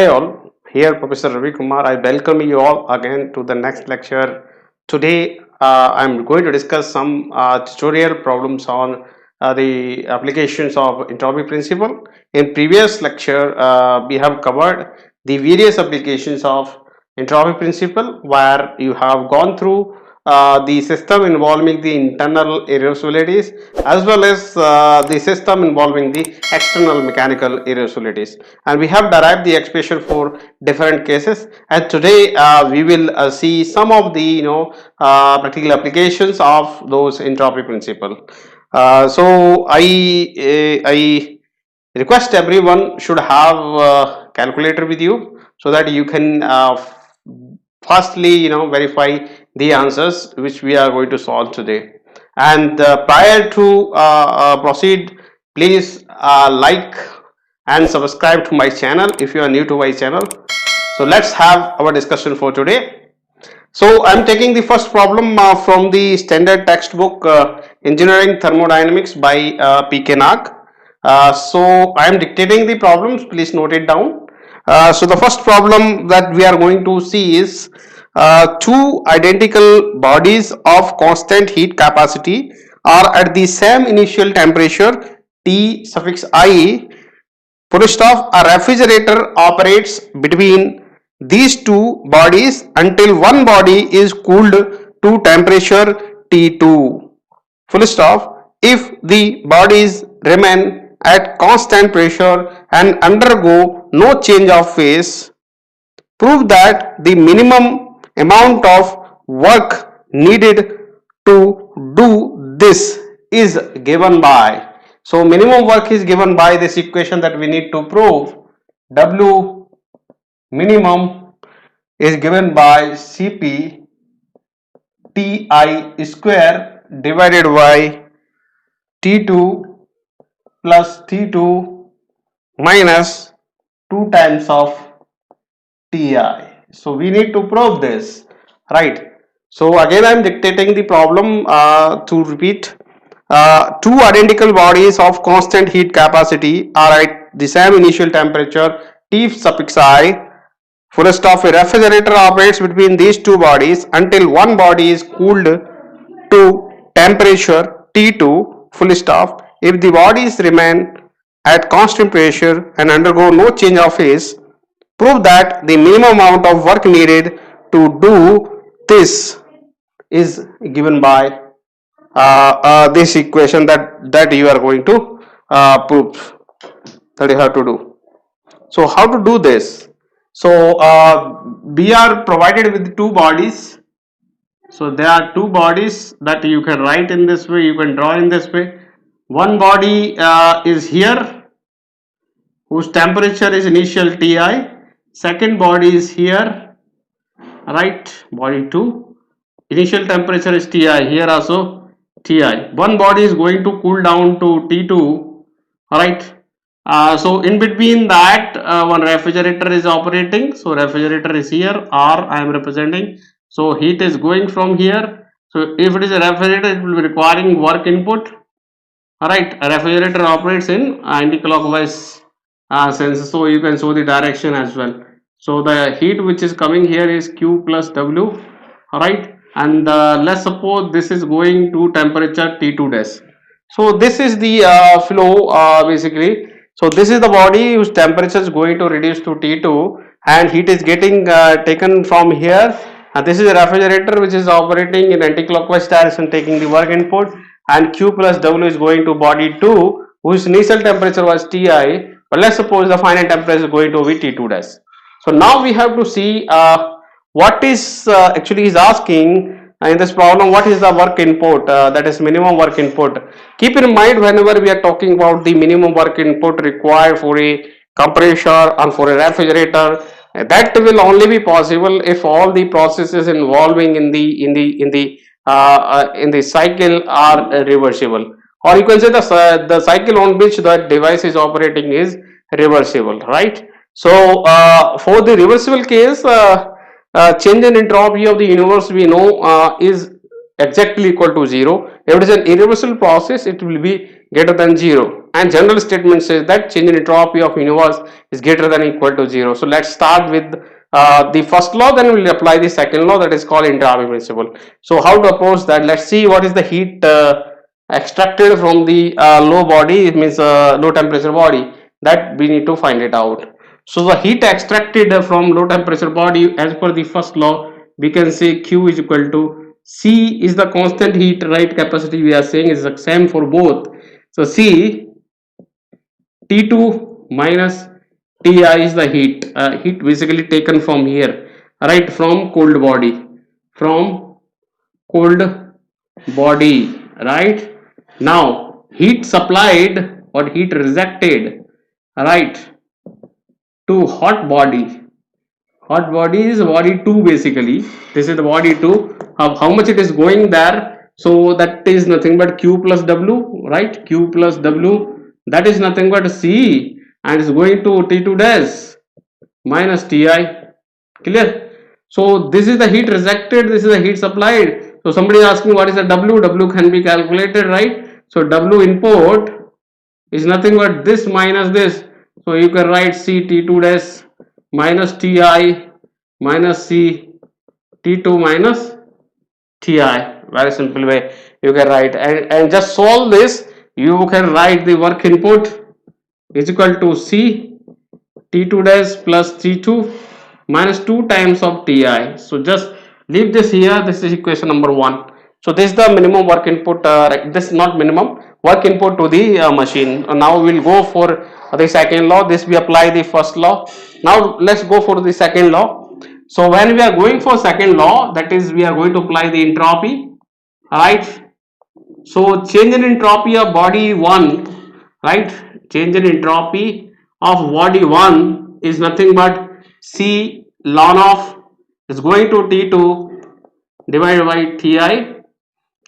all, here Professor Ravi Kumar. I welcome you all again to the next lecture. Today, I'm going to discuss some tutorial problems on the applications of entropy principle. In previous lecture, we have covered the various applications of entropy principle, where you have gone through the system involving the internal irreversibilities as well as the system involving the external mechanical irreversibilities, and we have derived the expression for different cases. And today we will see some of the practical applications of those entropy principle. I request everyone should have calculator with you so that you can firstly verify the answers which we are going to solve today. And prior to proceed, please like and subscribe to my channel if you are new to my channel. So let's have our discussion for today. So I'm taking the first problem from the standard textbook Engineering Thermodynamics by P.K. Nag. So I'm dictating the problems, please note it down. So the first problem that we are going to see is two identical bodies of constant heat capacity are at the same initial temperature T suffix I. Full stop. A refrigerator operates between these two bodies until one body is cooled to temperature T2. Full stop. If the bodies remain at constant pressure and undergo no change of phase, prove that the minimum amount of work needed to do this is given by. So minimum work is given by this equation that we need to prove. W minimum is given by Cp Ti square divided by T2 plus T2 minus 2 times of Ti. So we need to prove this, right? So again I am dictating the problem to repeat. Two identical bodies of constant heat capacity are at the same initial temperature T suffix I. Full stop. A refrigerator operates between these two bodies until one body is cooled to temperature T2. Full stop. If the bodies remain at constant pressure and undergo no change of phase, prove that the minimum amount of work needed to do this is given by this equation that you are going to prove, that you have to do. So how to do this? So we are provided with two bodies. So there are two bodies that you can write in this way, you can draw in this way. One body is here, whose temperature is initial Ti. Second body is here, right, body 2. Initial temperature is Ti, here also Ti. One body is going to cool down to T2, right. So in between that one refrigerator is operating. So refrigerator is here, R I am representing. So heat is going from here. So if it is a refrigerator, it will be requiring work input. Alright, a refrigerator operates in anti-clockwise sense. So you can show the direction as well. So the heat which is coming here is Q plus W. Alright, and let's suppose this is going to temperature T2 dash. So this is the flow basically. So this is the body whose temperature is going to reduce to T2 and heat is getting taken from here. And this is a refrigerator which is operating in anti-clockwise direction, taking the work input, and Q plus W is going to body 2 whose initial temperature was Ti, but let's suppose the final temperature is going to be T2 dash. So now we have to see what is actually is asking in this problem, what is the work input, that is minimum work input. Keep in mind, whenever we are talking about the minimum work input required for a compressor and for a refrigerator, that will only be possible if all the processes involving in the cycle are reversible, or you can say the cycle on which the device is operating is reversible, right. So for the reversible case, change in entropy of the universe we know is exactly equal to 0. If it is an irreversible process, it will be greater than 0. And general statement says that change in entropy of universe is greater than equal to 0. So let's start with the first law, then we'll apply the second law, that is called entropy principle. So how to approach that? Let's see what is the heat extracted from the low body, it means low temperature body, that we need to find it out. So the heat extracted from low temperature body, as per the first law, we can say Q is equal to C is the constant heat, right, capacity we are saying is the same for both. So C T2 minus Ti is the heat basically taken from here, right, from cold body, from cold body, right. Now heat supplied or heat rejected, right, to hot body. Hot body is body 2 basically. This is the body 2. How much it is going there? So that is nothing but Q plus W, right? Q plus W, that is nothing but C, and is going to T2 dash minus Ti. Clear? So this is the heat rejected, this is the heat supplied. So somebody is asking what is the W? W can be calculated, right? So W input is nothing but this minus this. So you can write C T2 dash minus Ti minus C T2 minus Ti. Very simple way you can write, and just solve this. You can write the work input is equal to C T2 dash plus T2 minus 2 times of Ti. So just leave this here. This is equation number 1. So this is the minimum work input, this is not minimum work input to the machine. Now we will go for the second law. This we apply the first law. Now let's go for the second law. So when we are going for second law, that is we are going to apply the entropy, right. So change in entropy of body 1, right, change in entropy of body 1 is nothing but C ln of is going to T2 divided by Ti.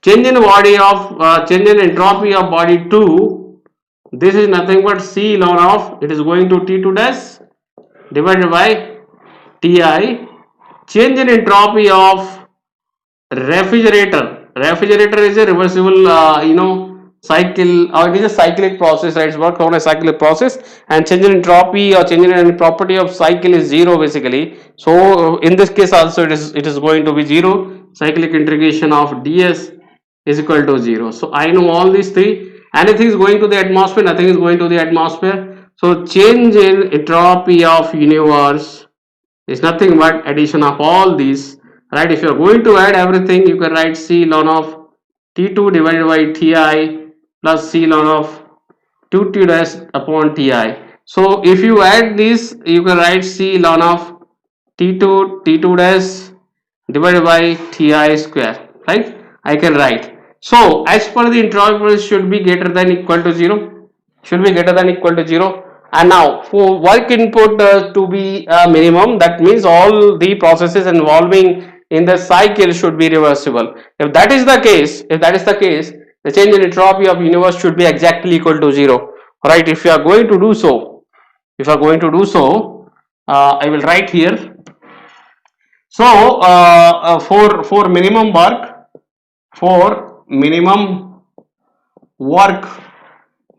Change in body of change in entropy of body 2, this is nothing but C ln of, it is going to T2 dash divided by Ti. Change in entropy of refrigerator. Refrigerator is a reversible cycle, or it is a cyclic process, right? It's work on a cyclic process, and change in entropy or change in any property of cycle is 0 basically. So in this case also it is going to be 0. Cyclic integration of ds is equal to 0. So I know all these three. Anything is going to the atmosphere, nothing is going to the atmosphere. So change in entropy of universe is nothing but addition of all these, right. If you are going to add everything, you can write C ln of T2 divided by Ti plus C ln of 2T dash upon Ti. So if you add this, you can write C ln of T2 dash divided by Ti square, right. I can write. So as per the entropy should be greater than equal to 0, should be greater than equal to 0. And now for work input to be minimum, that means all the processes involving in the cycle should be reversible. If that is the case, the change in entropy of universe should be exactly equal to 0, right. If you are going to do so, I will write here. So for minimum work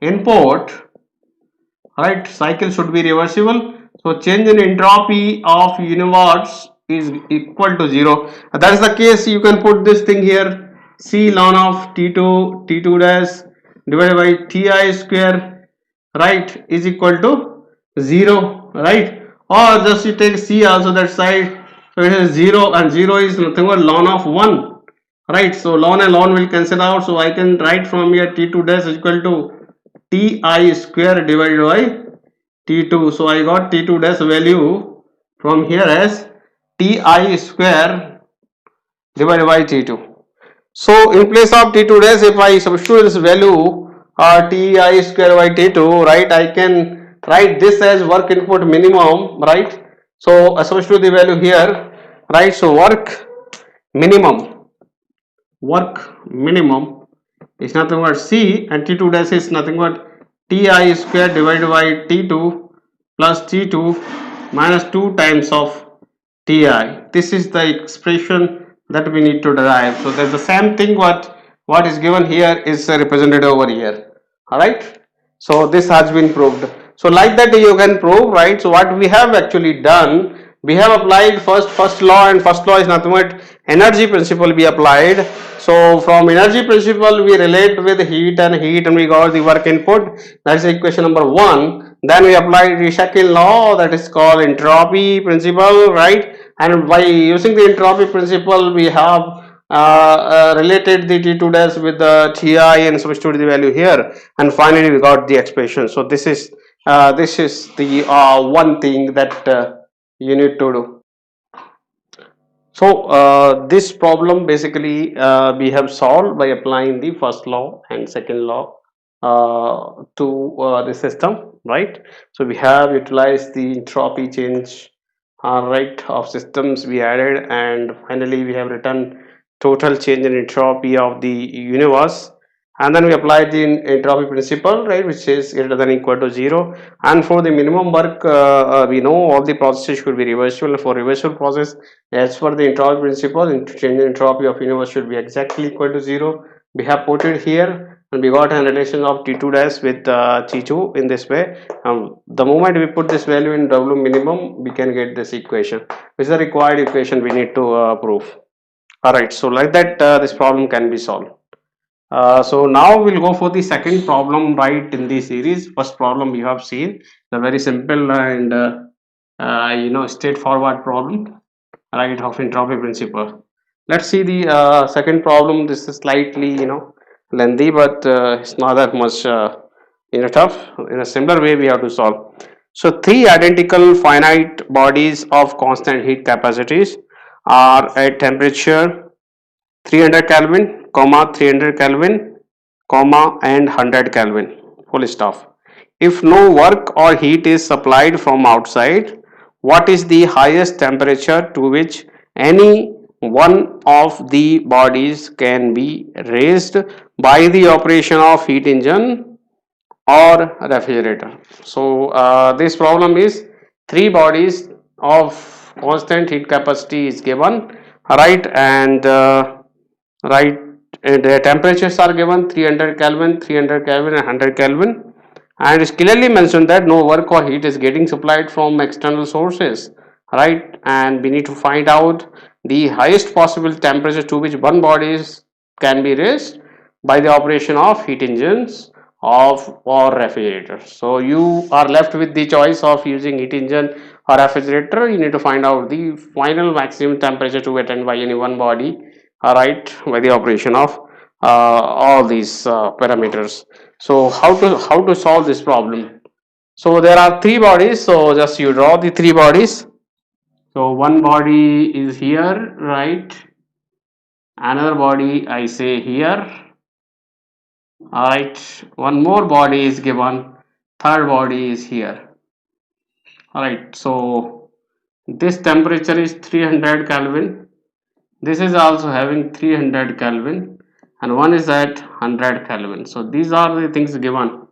input, right, cycle should be reversible. So change in entropy of universe is equal to 0. That is the case, you can put this thing here, C ln of T2 dash divided by Ti square, right, is equal to 0, right. Or just you take C also that side. So it is 0, and 0 is nothing but ln of 1, right. So ln and ln will cancel out. So I can write from here T2 dash is equal to Ti square divided by T2. So I got T2 dash value from here as Ti square divided by T2. So in place of T2 dash, if I substitute this value Ti square by T2, right, I can write this as work input minimum, right. So I substitute the value here, right. So work minimum is nothing but C, and T2 dash is nothing but Ti square divided by T2 plus T2 minus 2 times of Ti. This is the expression that we need to derive. So there's the same thing what is given here is represented over here. All right. So this has been proved. So like that you can prove, right? So what we have actually done, we have applied first law, and first law is nothing but energy principle we applied. So from energy principle we relate with heat, and we got the work input. That's equation number 1. Then we applied the second law, that is called entropy principle, right? And by using the entropy principle we have related the T2 dash with the Ti and substitute the value here, and finally we got the expression. So this is the one thing that you need to do. So this problem basically we have solved by applying the first law and second law to the system, right? So we have utilized the entropy change, right, of systems we added, and finally we have written total change in entropy of the universe, and then we applied the entropy principle, right, which is greater than equal to 0. And for the minimum work, we know all the processes should be reversible. For reversible process, as per the entropy principle, change in entropy of universe should be exactly equal to 0. We have put it here, and we got a relation of T2 dash with T2 in this way. The moment we put this value in W minimum, we can get this equation, which is the required equation we need to prove. All right, so like that this problem can be solved. So now we'll go for the second problem, right, in the series. First problem you have seen, the very simple and straightforward problem, right, of entropy principle. Let's see the second problem. This is slightly lengthy, but it's not that much tough. In a similar way we have to solve. So three identical finite bodies of constant heat capacities are at temperature 300 Kelvin, comma 300 Kelvin, comma and 100 Kelvin, full stop. If no work or heat is supplied from outside, what is the highest temperature to which any one of the bodies can be raised by the operation of heat engine or refrigerator? So this problem is three bodies of constant heat capacity is given, right, and right, the temperatures are given 300 Kelvin, 300 Kelvin and 100 Kelvin, and it's clearly mentioned that no work or heat is getting supplied from external sources, right, and we need to find out the highest possible temperature to which one body can be raised by the operation of heat engines of or refrigerator. So you are left with the choice of using heat engine or refrigerator. You need to find out the final maximum temperature to be attained by any one body, right, by the operation of all these parameters. So how to solve this problem? So there are three bodies, so just you draw the three bodies. So one body is here, right, another body I say here. All right, one more body is given, third body is here. All right, so this temperature is 300 Kelvin, this is also having 300 Kelvin, and one is at 100 Kelvin. So these are the things given,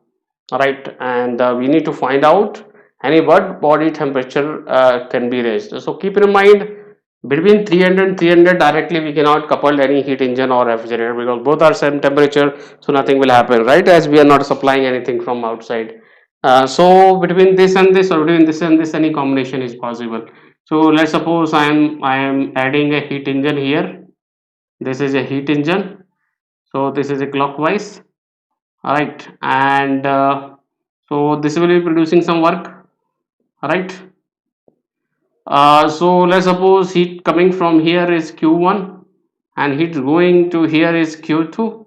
right, and we need to find out any what body temperature can be raised. So keep in mind, between 300 and 300 directly we cannot couple any heat engine or refrigerator, because both are same temperature, so nothing will happen, right, as we are not supplying anything from outside. So between this and this, or between this and this, any combination is possible. So let's suppose I am adding a heat engine here. This is a heat engine, so this is a clockwise, all right, and so this will be producing some work, all right. So let's suppose heat coming from here is Q1 and heat going to here is Q2,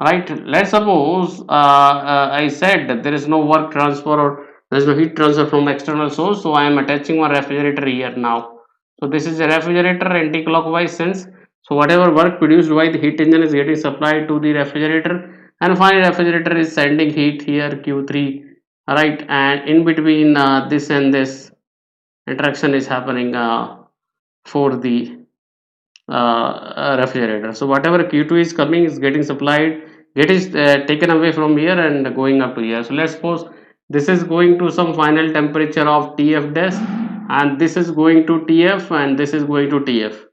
right. Let's suppose I said that there is no work transfer or there is no heat transfer from external source, so I am attaching one refrigerator here now. So this is a refrigerator anti-clockwise sense, so whatever work produced by the heat engine is getting supplied to the refrigerator, and finally refrigerator is sending heat here Q3, right, and in between this and this interaction is happening for the refrigerator. So whatever Q2 is coming is getting supplied, it is taken away from here and going up to here. So let's suppose this is going to some final temperature of TF dash, and this is going to TF, and this is going to TF.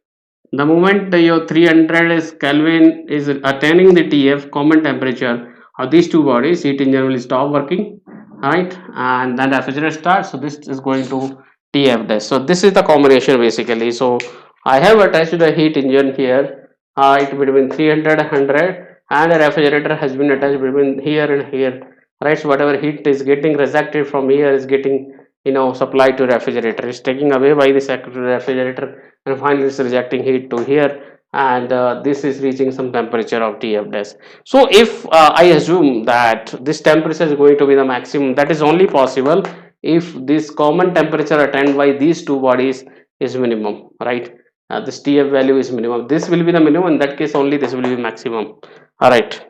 The moment your 300 is Kelvin is attaining the TF common temperature of these two bodies, heat engine will stop working, right? And then refrigerator starts. So this is going to TF dash. So this is the combination basically. So I have attached the heat engine here, it between 300 and 100, and a refrigerator has been attached between here and here, right? So whatever heat is getting rejected from here is getting supplied to refrigerator, is taking away by the refrigerator, and finally it's rejecting heat to here, and this is reaching some temperature of TF dash. So if I assume that this temperature is going to be the maximum, that is only possible if this common temperature attained by these two bodies is minimum, right? This TF value is minimum, this will be the minimum, in that case only this will be maximum. All right,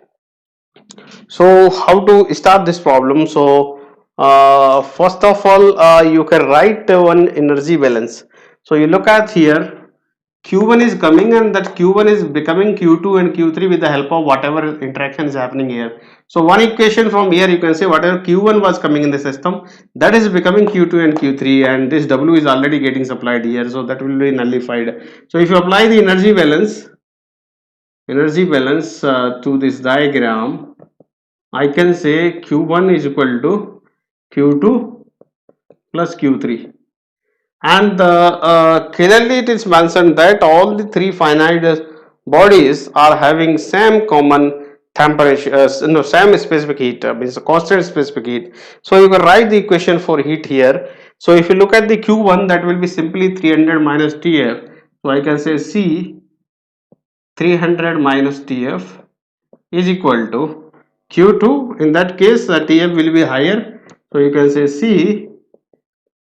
so how to start this problem? So first of all, you can write one energy balance. So you look at here, Q1 is coming and that Q1 is becoming Q2 and Q3 with the help of whatever interaction is happening here. So one equation from here you can say whatever Q1 was coming in the system, that is becoming Q2 and Q3, and this W is already getting supplied here, so that will be nullified. So if you apply the energy balance to this diagram, I can say Q1 is equal to Q2 plus Q3, and clearly it is mentioned that all the three finite bodies are having same common temperature, same specific heat, means constant specific heat. So you can write the equation for heat here. So if you look at the Q1, that will be simply 300 minus TF. So I can say C 300 minus TF is equal to Q2. In that case, the TF will be higher. So you can say C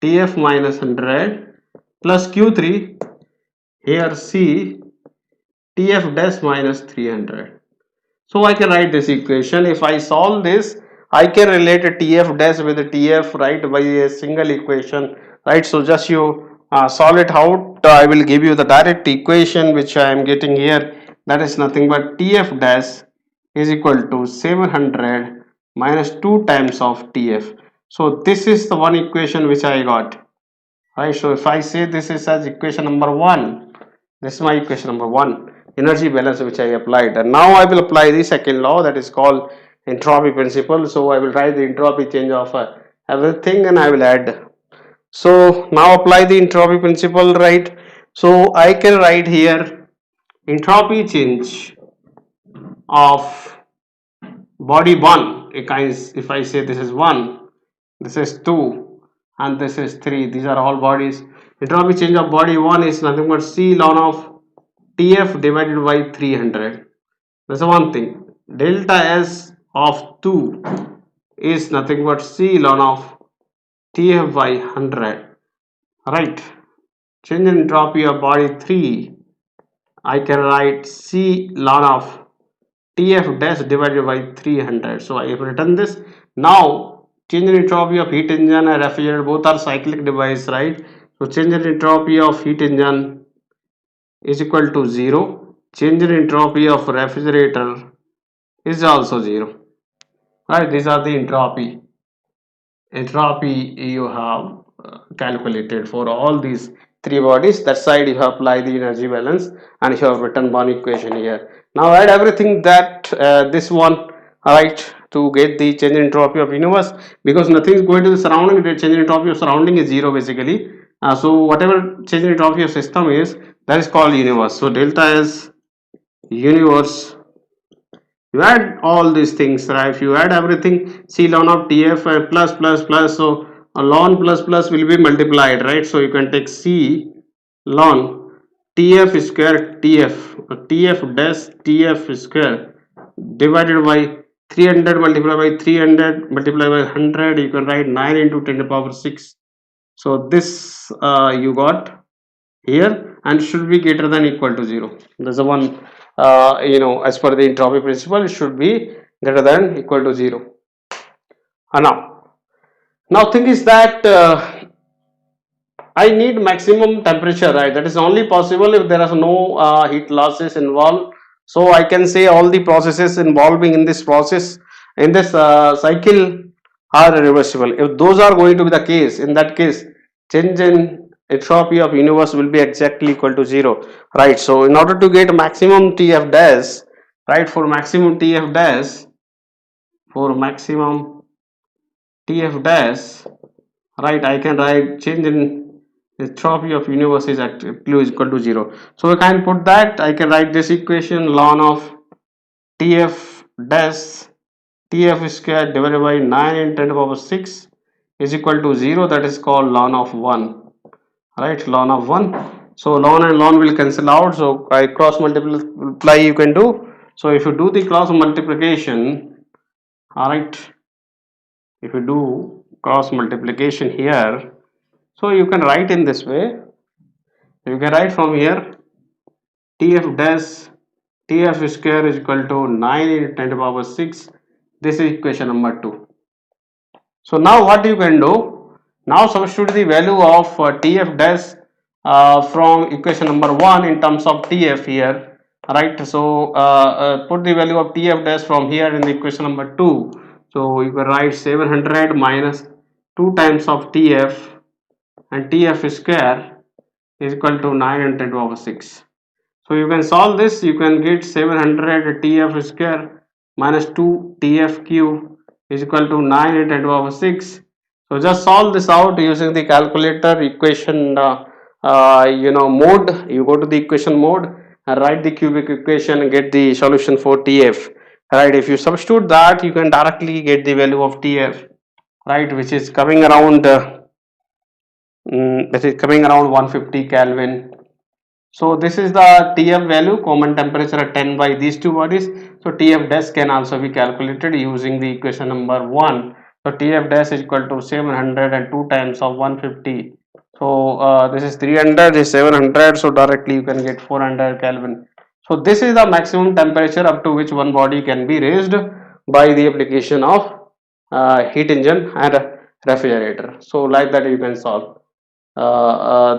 TF minus 100 plus Q3, here C TF dash minus 300. So I can write this equation. If I solve this, I can relate a TF dash with a TF, right, by a single equation, right? So just you solve it out. I will give you the direct equation which I am getting here. That is nothing but TF dash is equal to 700 minus 2 times of TF. So this is the one equation which I got, right? So if I say this is as equation number 1, this is my equation number 1, energy balance, which I applied. And now I will apply the second law, that is called entropy principle. So I will write the entropy change of everything and I will add. So now apply the entropy principle, right? So I can write here entropy change of body 1, if I say this is 1, this is 2, and this is 3, these are all bodies. Entropy change of body 1 is nothing but C ln of TF divided by 300. That's one thing. Delta S of 2 is nothing but C ln of TF by 100. Right. Change in entropy of body 3, I can write C ln of TF dash divided by 300. So I have written this. Now change in entropy of heat engine and refrigerator, both are cyclic device, right? So change in entropy of heat engine is equal to 0. Change in entropy of refrigerator is also 0. Right? These are the entropy you have calculated for all these three bodies. That side you have applied the energy balance and you have written one equation here. Now add everything that this one, right, to get the change in entropy of universe, because nothing is going to the surrounding. The change in entropy of surrounding is 0 basically. So whatever change in entropy of system is, that is called universe. So delta is universe. You add all these things, right? If you add everything, C ln of TF plus plus plus, so a ln plus plus will be multiplied, right? So you can take C ln TF square TF dash TF square divided by 300 multiplied by 300 multiplied by 100. You can write 9 into 10 to the power 6. So this you got here, and should be greater than equal to 0. That's the one, as per the entropy principle, it should be greater than equal to 0. Now thing is that I need maximum temperature, right? That is only possible if there are no heat losses involved. So I can say all the processes involving in this process, in this cycle, are reversible. If those are going to be the case, in that case change in entropy of universe will be exactly equal to 0, right? So in order to get maximum TF dash, right, for maximum TF dash, for maximum TF dash, right, I can write change in entropy of universe is actually equal to 0. So I can put that, I can write this equation ln of TF dash TF square divided by 9 in 10 to the power 6 is equal to 0, that is called ln of 1, right, ln of 1. So ln and ln will cancel out, so I cross multiply you can do. So if you do the cross multiplication, all right, if you do cross multiplication here, so you can write in this way, you can write from here TF dash TF square is equal to 9 into 10 to the power 6. This is equation number 2. So now what you can do, now substitute the value of TF dash from equation number 1 in terms of TF here, right? So put the value of TF dash from here in the equation number 2. So you can write 700 minus 2 times of TF, and TF square is equal to 9 and 10 to the power 6. So you can solve this, you can get 700 TF square minus 2 TF cube is equal to 9 and 10 to the power 6. So just solve this out using the calculator equation mode. You go to the equation mode and write the cubic equation and get the solution for TF. Right, if you substitute that, you can directly get the value of TF, right, which is coming around that is coming around 150 Kelvin. So this is the TF value, common temperature at 10 by these two bodies. So TF dash can also be calculated using the equation number 1. So TF dash is equal to 700 and 2 times of 150. So this is 300, this is 700. So directly you can get 400 Kelvin. So this is the maximum temperature up to which one body can be raised by the application of heat engine and refrigerator. So like that you can solve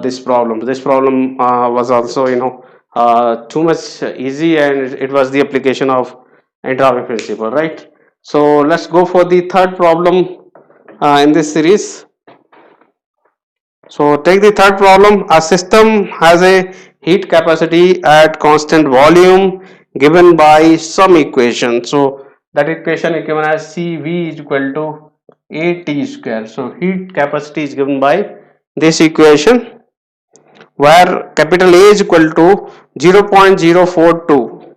this problem. This problem was also too much easy, and it was the application of entropy principle, right? So let's go for the third problem in this series. So take the third problem. A system has a heat capacity at constant volume given by some equation. So that equation is given as CV is equal to AT square. So heat capacity is given by this equation, where capital A is equal to 0.042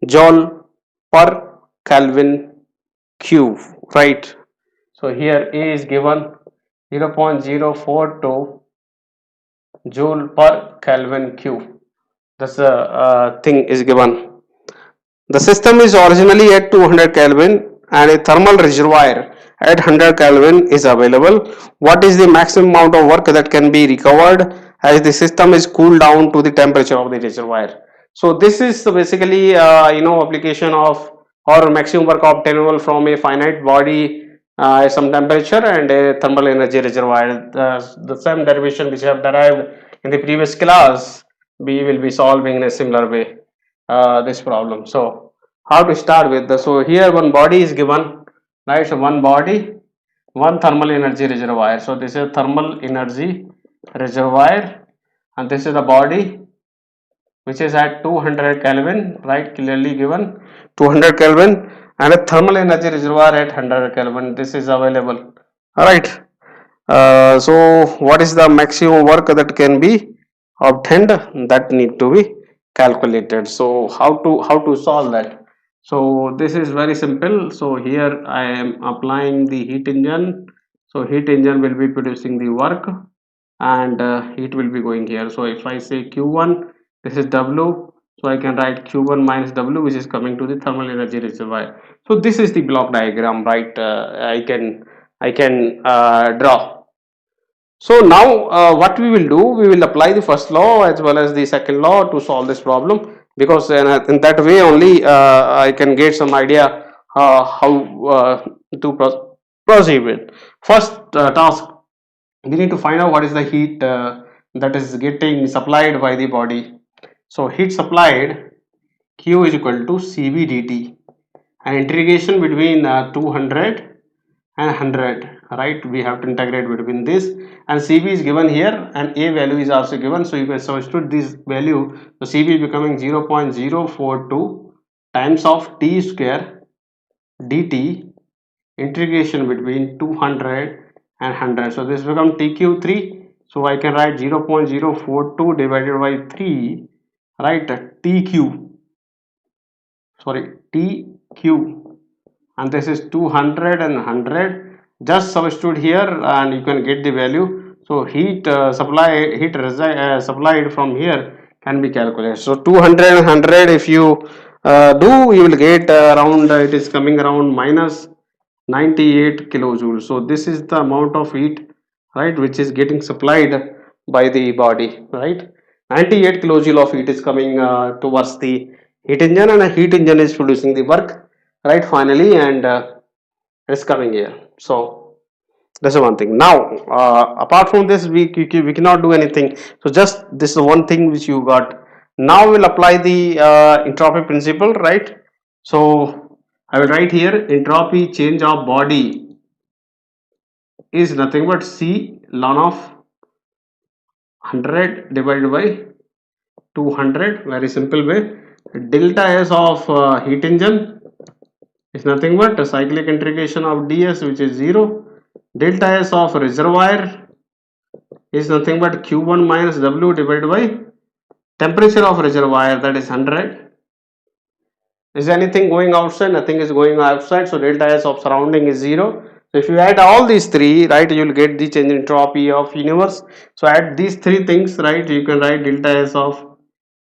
joule per Kelvin cube, right? So here A is given 0.042 joule per Kelvin cube. That's the thing is given. The system is originally at 200 Kelvin and a thermal reservoir at 100 Kelvin is available. What is the maximum amount of work that can be recovered as the system is cooled down to the temperature of the reservoir? So this is basically application of or maximum work obtainable from a finite body some temperature and a thermal energy reservoir. The same derivation which I have derived in the previous class, we will be solving in a similar way this problem. So how to start with so here one body is given, right? So one body, one thermal energy reservoir. So this is thermal energy reservoir, and this is the body which is at 200 Kelvin, right? Clearly given 200 Kelvin, and a thermal energy reservoir at 100 Kelvin. This is available. All right. So what is the maximum work that can be obtained? That need to be calculated. So how to solve that? So this is very simple. So here I am applying the heat engine. So heat engine will be producing the work, and heat will be going here. So if I say Q1, this is W. So I can write Q1 minus W, which is coming to the thermal energy reservoir. So this is the block diagram, right? I can draw. So now what we will do, we will apply the first law as well as the second law to solve this problem, because in that way only I can get some idea how to proceed with. First task, we need to find out what is the heat that is getting supplied by the body. So heat supplied, Q is equal to CV dt, and integration between 200 and 100, right? We have to integrate between this, and Cv is given here and a value is also given, so you can substitute this value. So Cv is becoming 0.042 times of t square dt, integration between 200 and 100. So this becomes tq3. So I can write 0.042 divided by 3, right? tq, sorry, tq, and this is 200 and 100. Just substitute here and you can get the value. So heat supplied from here can be calculated. So 200 and 100, if you do, you will get around it is coming around minus 98 kilojoules. So this is the amount of heat, right, which is getting supplied by the body, right? 98 kilojoule of heat is coming towards the heat engine, and a heat engine is producing the work, right, finally, and it's coming here. So that's the one thing. Now apart from this, we cannot do anything. So just this is one thing which you got. Now we'll apply the entropy principle, right? So I will write here entropy change of body is nothing but C ln of 100 divided by 200. Very simple way. Delta S of heat engine is nothing but a cyclic integration of ds, which is 0. Delta S of reservoir is nothing but Q1 minus W divided by temperature of reservoir, that is 100. Is anything going outside? Nothing is going outside, so delta S of surrounding is 0. So if you add all these three, right, you will get the change in entropy of universe. So add these three things, right, you can write delta S of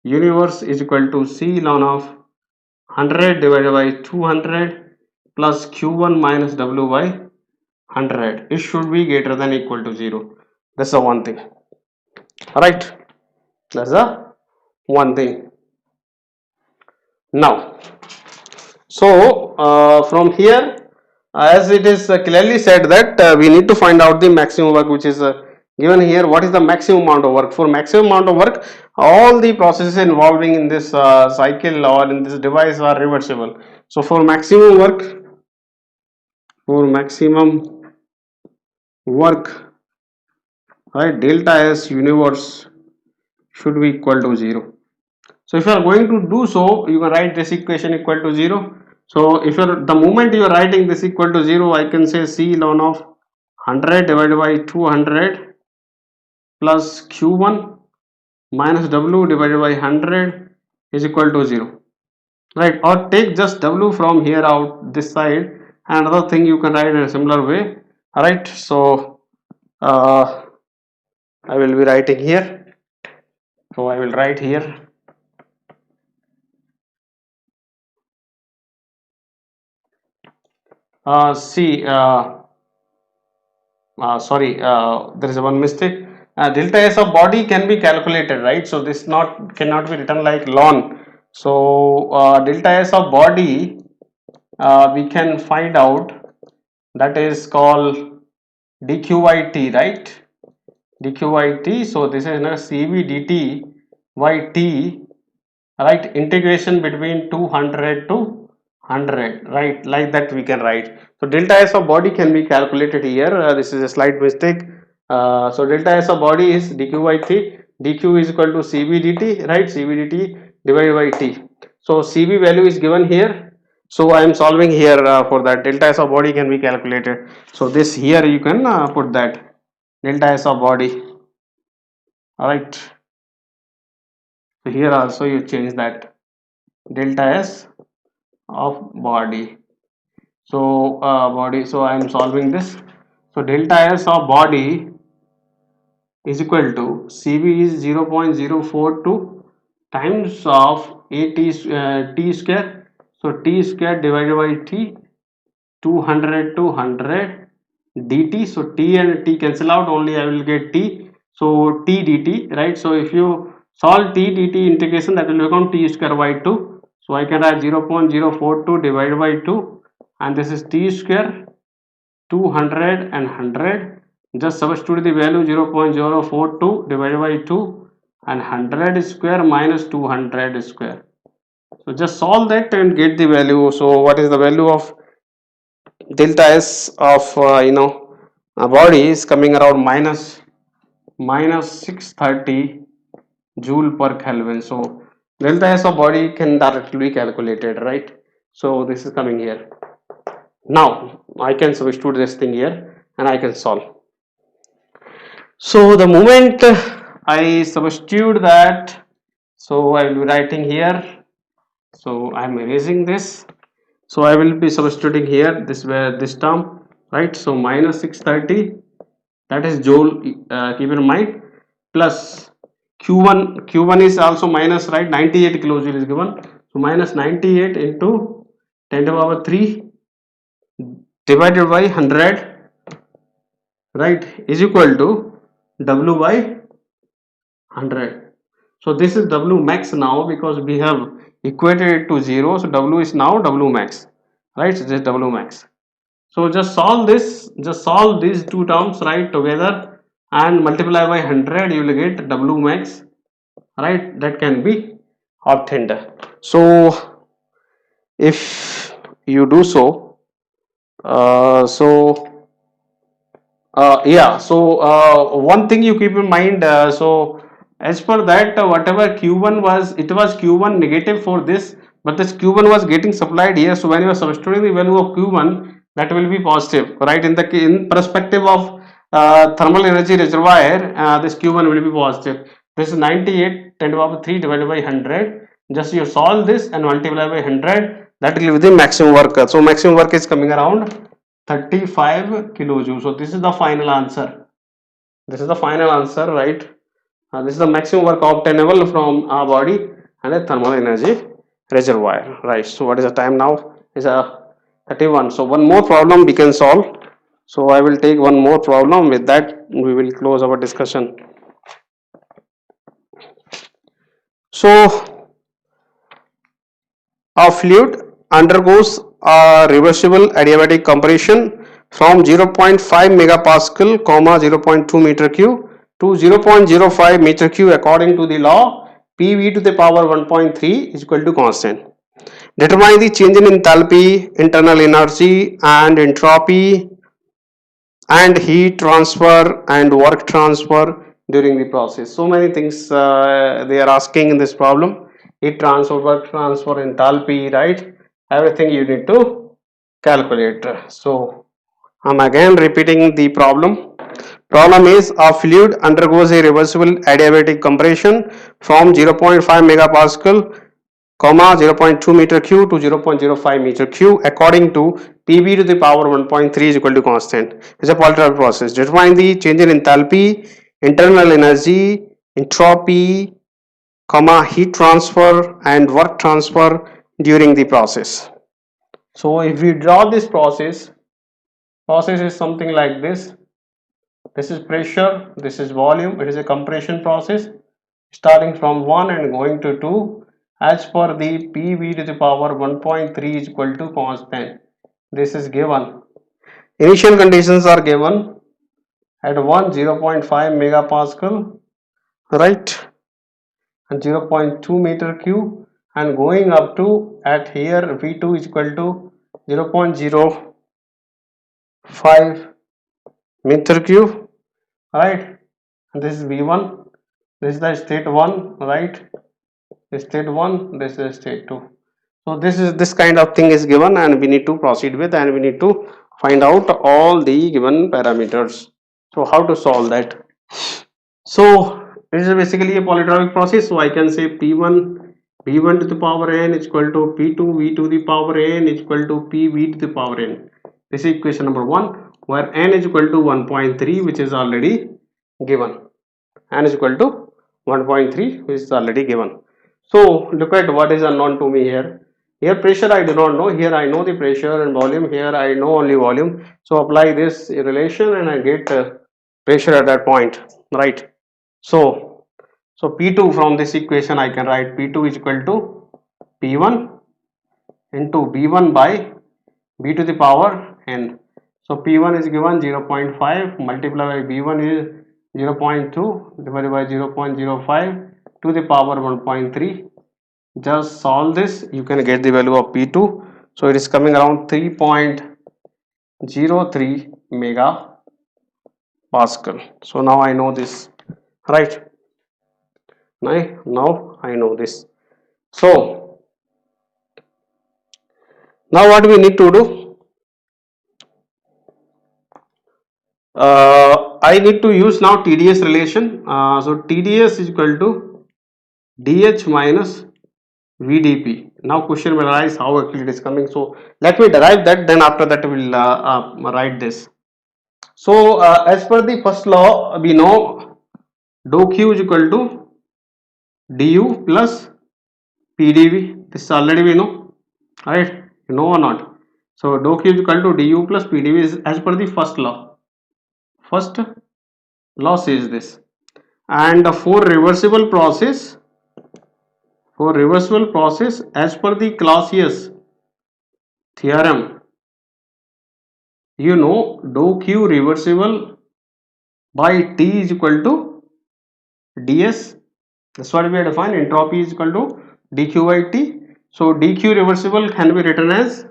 universe is equal to C ln of 100 divided by 200 plus Q1 minus W by 100. It should be greater than equal to 0. That's the one thing, right? That's the one thing. Now, so from here, as it is clearly said that we need to find out the maximum work which is given here. What is the maximum amount of work? For maximum amount of work, all the processes involving in this cycle or in this device are reversible. So for maximum work, right, delta S universe should be equal to 0. So if you are going to do so, you can write this equation equal to 0. So if you're the moment you are writing this equal to 0, I can say C ln of 100 divided by 200 plus Q1 minus W divided by 100 is equal to 0, right? Or take just W from here out this side, and another thing you can write in a similar way, right? So I will be writing here. So I will write here see sorry, there is one mistake. Delta S of body can be calculated, right? So this cannot be written like ln. So delta S of body we can find out, that is called dq by t, right? dq by t. So this is Cv dt by t, right? Integration between 200 to 100, right? Like that we can write. So delta S of body can be calculated here. This is a slight mistake. So delta S of body is dq by t. dq is equal to Cv dt, right? Cv dt divided by t. So Cv value is given here. So I am solving here for that. Delta S of body can be calculated. So this here you can put that delta S of body. All right. So here also you change that delta S of body. So so I am solving this. So delta S of body is equal to Cv is 0.042 times of t square. So t square divided by t, 200 to 100 dt. So t and t cancel out, only I will get t. So t dt, right? So if you solve t dt integration, that will become t square by 2. So I can write 0.042 divided by 2, and this is t square, 200 and 100. Just substitute the value 0.042 divided by 2 and 100 square minus 200 square. So just solve that and get the value. So what is the value of delta S of a body is coming around minus 630 joule per Kelvin. So delta S of body can directly be calculated, right? So this is coming here. Now I can substitute this thing here and I can solve. So the moment I substitute that, so I will be writing here. So I am erasing this. So I will be substituting here this term, right? So minus 630, that is joule, keep in mind, plus q1 is also minus, right? 98 kilojoule is given, so minus 98 into 10 to the power 3 divided by 100, right, is equal to W by 100. So this is W max now, because we have equated it to 0, so W is now W max, right? So this is W max. So just solve this, just solve these two terms, right, together and multiply by 100, you will get W max, right? That can be obtained. So if you do so, one thing you keep in mind, so as per that, whatever q1 was, it was q1 negative for this, but this q1 was getting supplied here, so when you are substituting the value of q1, that will be positive, right? In perspective of thermal energy reservoir, this q1 will be positive. This is 98 10 to the power 3 divided by 100. Just you solve this and multiply by 100, that will give the maximum work. So maximum work is coming around 35 kilojoules. So this is the final answer. This is the final answer, right? This is the maximum work obtainable from our body and a thermal energy reservoir, right? So what is the time now? Is a 31. So one more problem we can solve. So I will take one more problem. With that, we will close our discussion. So a fluid undergoes a reversible adiabatic compression from 0.5 megapascal, 0.2 meter cube to 0.05 meter cube according to the law PV to the power 1.3 is equal to constant. Determine the change in enthalpy, internal energy and entropy and heat transfer and work transfer during the process. So many things they are asking in this problem. Heat transfer, work transfer, enthalpy, right? Everything you need to calculate. So I'm again repeating the problem. Problem is a fluid undergoes a reversible adiabatic compression from 0.5 megapascal, 0.2 meter cube to 0.05 meter cube according to PV to the power 1.3 is equal to constant. It's a polytropic process. Determine the change in enthalpy, internal energy, entropy, heat transfer and work transfer during the process. So if we draw this process is something like this. This is pressure, this is volume, it is a compression process starting from 1 and going to 2 as per the PV to the power 1.3 is equal to constant. This is given. Initial conditions are given at 1 0.5 megapascal, right, and 0.2 meter cube, and going up to at here V2 is equal to 0.05 meter cube, right, and this is V1, this is the state 1, right, state 1, this is state 2. So this kind of thing is given and we need to proceed with, and we need to find out all the given parameters. So how to solve that? So it is basically a polytropic process, so I can say P1 V1 to the power n is equal to P2 V to the power n is equal to PV to the power n. This is equation number 1, where n is equal to 1.3, which is already given. N is equal to 1.3, which is already given. So look at what is unknown to me here. Here pressure I do not know, here I know the pressure, and volume here I know only volume. So apply this relation and I get pressure at that point, right? So P2 from this equation I can write P2 is equal to P1 into B1 by B to the power n. So P1 is given 0.5 multiplied by B1 is 0.2 divided by 0.05 to the power 1.3. Just solve this, you can get the value of P2. So it is coming around 3.03 mega Pascal. So now I know this, right? Now I know this. So now what we need to do? I need to use now TDS relation. So TDS is equal to DH minus VDP. Now question will arise how actually it is coming. So let me derive that. Then after that we will write this. So as per the first law, we know dou Q is equal to du plus PdV. This already we know, right? You know or not? So dou Q is equal to du plus PdV is as per the first law. First law says this. And for reversible process, as per the Clausius theorem, you know dou Q reversible by T is equal to ds. That's what we have defined. Entropy is equal to dq by T. So dq reversible can be written as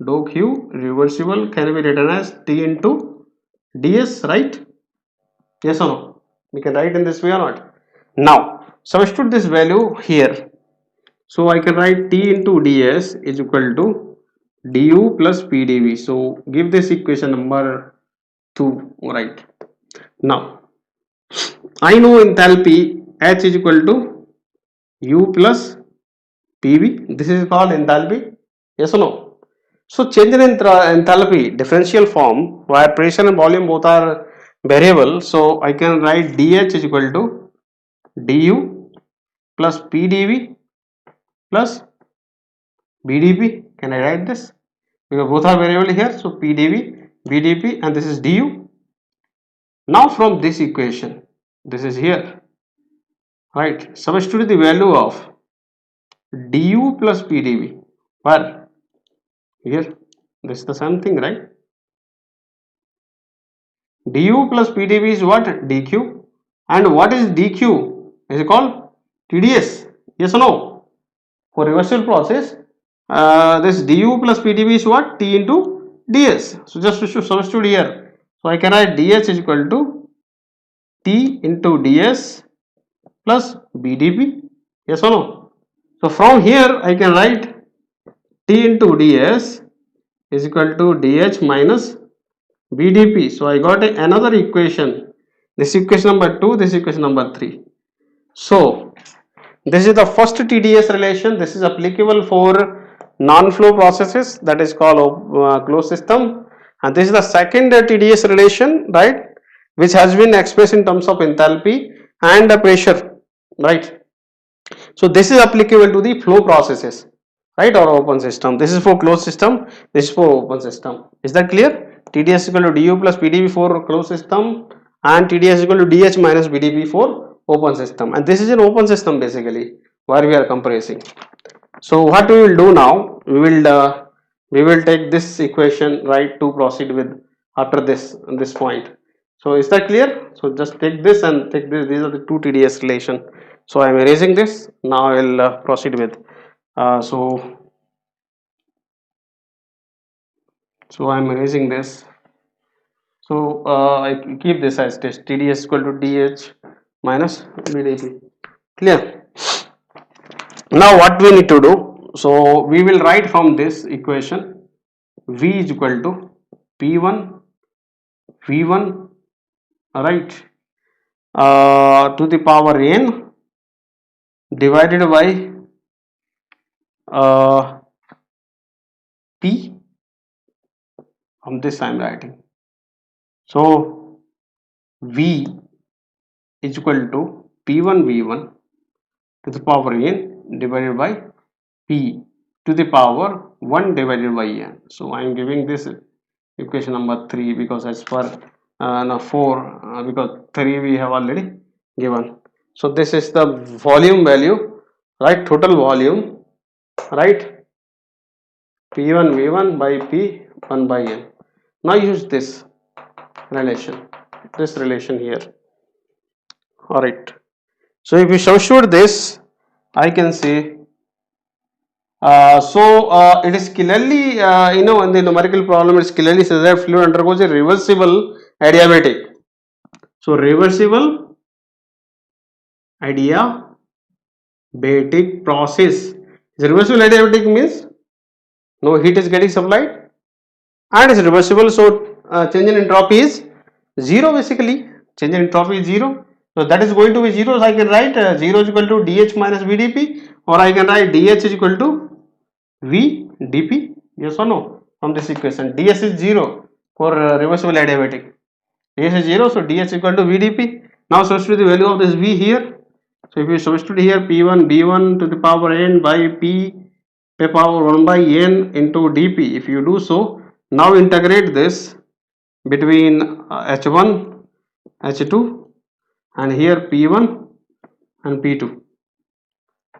dou Q reversible can be written as T into ds, right? Yes or no? We can write in this way or not? Now substitute this value here. So I can write T into ds is equal to du plus pdv. So give this equation number 2, right? Now I know enthalpy H is equal to U plus PV. This is called enthalpy. Yes or no? So change in enthalpy, differential form, where pressure and volume both are variable. So I can write dH is equal to du plus PdV plus BdP. Can I write this? Because both are variable here. So PdV, BdP, and this is du. Now from this equation, this is here, right? Substitute the value of du plus PdV. Where? Here. This is the same thing, right? Du plus PdV is what? dq. And what is dq? Is it called TDS? Yes or no? For reversible process, this du plus PdV is what? T into ds. So just to substitute here. So I can write ds is equal to T into ds plus BdP. Yes or no? So from here I can write T into ds is equal to dH minus BdP. So I got another equation. This equation number 2, this equation number 3. So this is the first TDS relation. This is applicable for non-flow processes, that is called closed system. And this is the second TDS relation, right, which has been expressed in terms of enthalpy and pressure, right. So this is applicable to the flow processes, right, or open system. This is for closed system, this is for open system. Is that clear? TDS is equal to du plus PdV for closed system and TDS is equal to dH minus BdP for open system. And this is an open system basically where we are compressing. So what we will do now, we will take this equation, right, to proceed with after this point. So is that clear? So just take this and take this. These are the two TDS relation. So I am erasing this. Now I will proceed with. So I am erasing this. So I keep this as this TDS equal to DH minus BdP. Clear? Now what we need to do? So we will write from this equation V is equal to P1 V1, right, to the power n divided by P. From this I am writing. So V is equal to P1 V1 to the power n divided by P to the power 1 divided by n. So I am giving this equation number 3 because as per now 4 because 3 we have already given. So this is the volume value, right, total volume, right, P1 V1 by P 1 by n. Now use this relation here. All right. So if we substitute this, I can say it is clearly in the numerical problem it is clearly says that fluid undergoes a reversible adiabatic. So reversible adiabatic process. The reversible adiabatic means no heat is getting supplied and is reversible. So change in entropy is zero basically. Change in entropy is zero. So that is going to be zero. So I can write 0 is equal to dH minus VdP, or I can write dH is equal to VdP. Yes or no? From this equation, dS is zero for reversible adiabatic. dS is zero, so dH is equal to VdP. Now substitute the value of this V here. So if you substitute here P1 B1 to the power n by P power 1 by n into dP, if you do so, now integrate this between H1 H2 and here P1 and P2.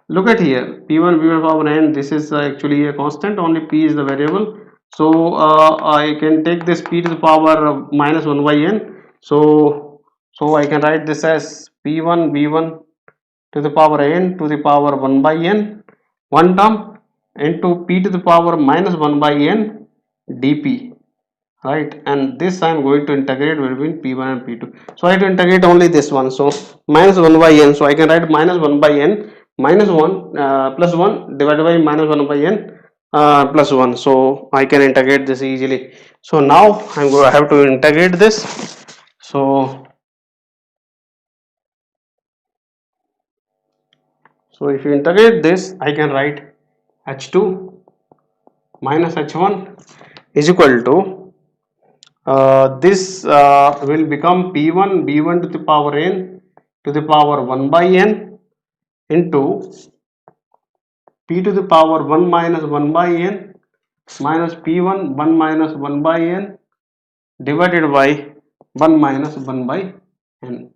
Look at here, P1 B1 power n, this is actually a constant, only P is the variable. So I can take this P to the power minus 1 by n. So I can write this as P1 B1 to the power n to the power 1 by n, one term, into P to the power minus 1 by n dP, right? And this I am going to integrate between P1 and P2. So I have to integrate only this one. So minus 1 by n, so I can write minus 1 by n minus 1 plus 1 divided by minus 1 by n plus 1. So I can integrate this easily. So now I have to integrate this. So if you integrate this, I can write H2 minus H1 is equal to this will become P1 B1 to the power n to the power 1 by n into P to the power 1 minus 1 by n minus P1 1 minus 1 by n divided by 1 minus 1 by n.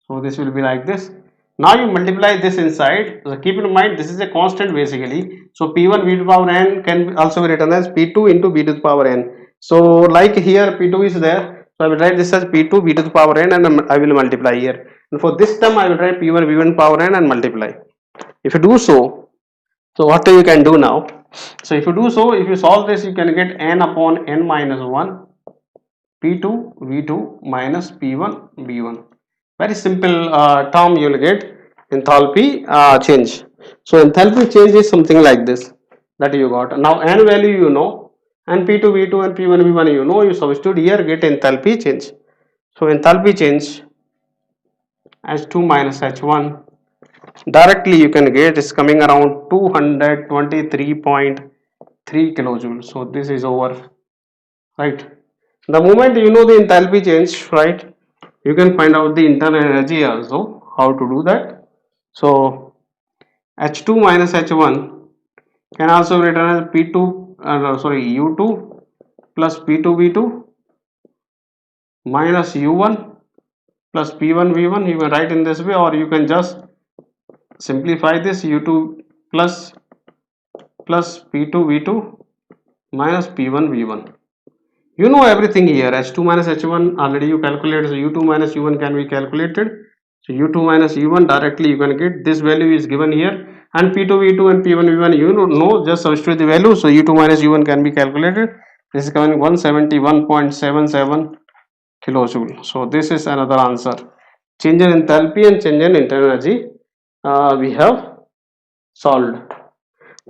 So this will be like this. Now you multiply this inside. So keep in mind this is a constant basically. So P1 B to the power n can also be written as P2 into B to the power n. So like here P2 is there. So I will write this as P2 B to the power n and I will multiply here. And for this term I will write P1 B1 power n and multiply. If you do so, what you can do now? So if you do so, if you solve this, you can get n upon n minus 1 P2 V2 minus P1 B1. Very simple term you will get, enthalpy change. So enthalpy change is something like this that you got. Now n value you know, and P2 V2 and P1 V1 you know, you substitute here, get enthalpy change. So enthalpy change H2 minus H1 directly you can get is coming around 223.3 kilojoules. So this is over, right? The moment you know the enthalpy change, right, you can find out the internal energy also. How to do that? So H2 minus H1 can also be written as P2 U2 plus P2 V2 minus U1 plus P1 V1. You can write in this way, or you can just simplify this U2 plus P2 V2 minus P1 V1. You know everything here. H2 minus H1 already you calculated, so U2 minus U1 can be calculated. So U2 minus U1 directly you can get, this value is given here, and P2 V2 and P1 V1 you know, just substitute the value. So U2 minus U1 can be calculated. This is coming 171.77 kilojoule. So this is another answer. Change in enthalpy and change in internal energy we have solved.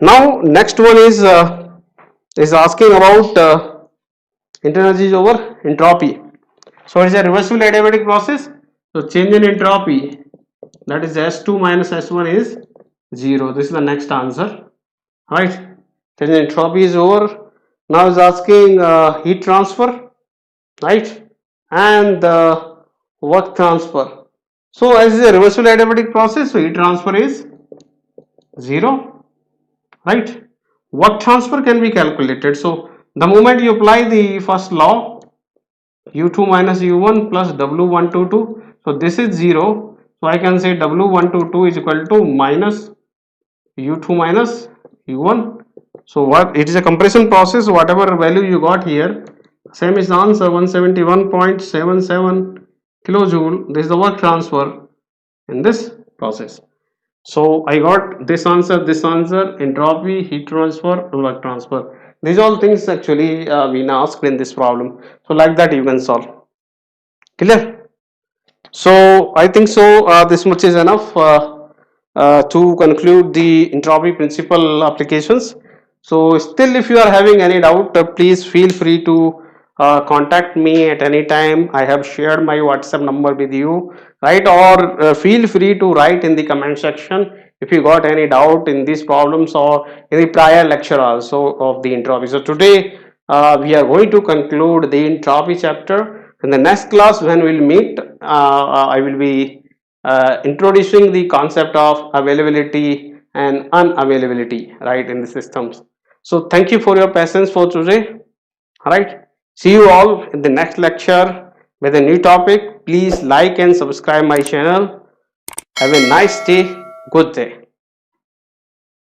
Now next one is asking about internal energy is over entropy. So it is a reversible adiabatic process. So change in entropy, that is S2 minus S1 is 0. This is the next answer, right? Change in entropy is over. Now is asking heat transfer, right, and work transfer. So as is a reversible adiabatic process, so heat transfer is 0, right? Work transfer can be calculated. So the moment you apply the first law, U2 minus U1 plus W122, so this is 0. So I can say W122 is equal to minus U2 minus U1. So what it is a compression process, whatever value you got here, same is the answer, 171.77 kilojoule. This is the work transfer in this process. So I got this answer, entropy, heat transfer, work transfer. These all things actually been asked in this problem. So like that you can solve. Clear? So I think so. This much is enough to conclude the entropy principle applications. So still, if you are having any doubt, please feel free to contact me at any time. I have shared my WhatsApp number with you, right? Or feel free to write in the comment section if you got any doubt in these problems or in the prior lecture also of the entropy. So today we are going to conclude the entropy chapter. In the next class, when we'll meet, I will be introducing the concept of availability and unavailability, right, in the systems. So thank you for your patience for today. All right. See you all in the next lecture with a new topic. Please like and subscribe my channel. Have a nice day. Good day.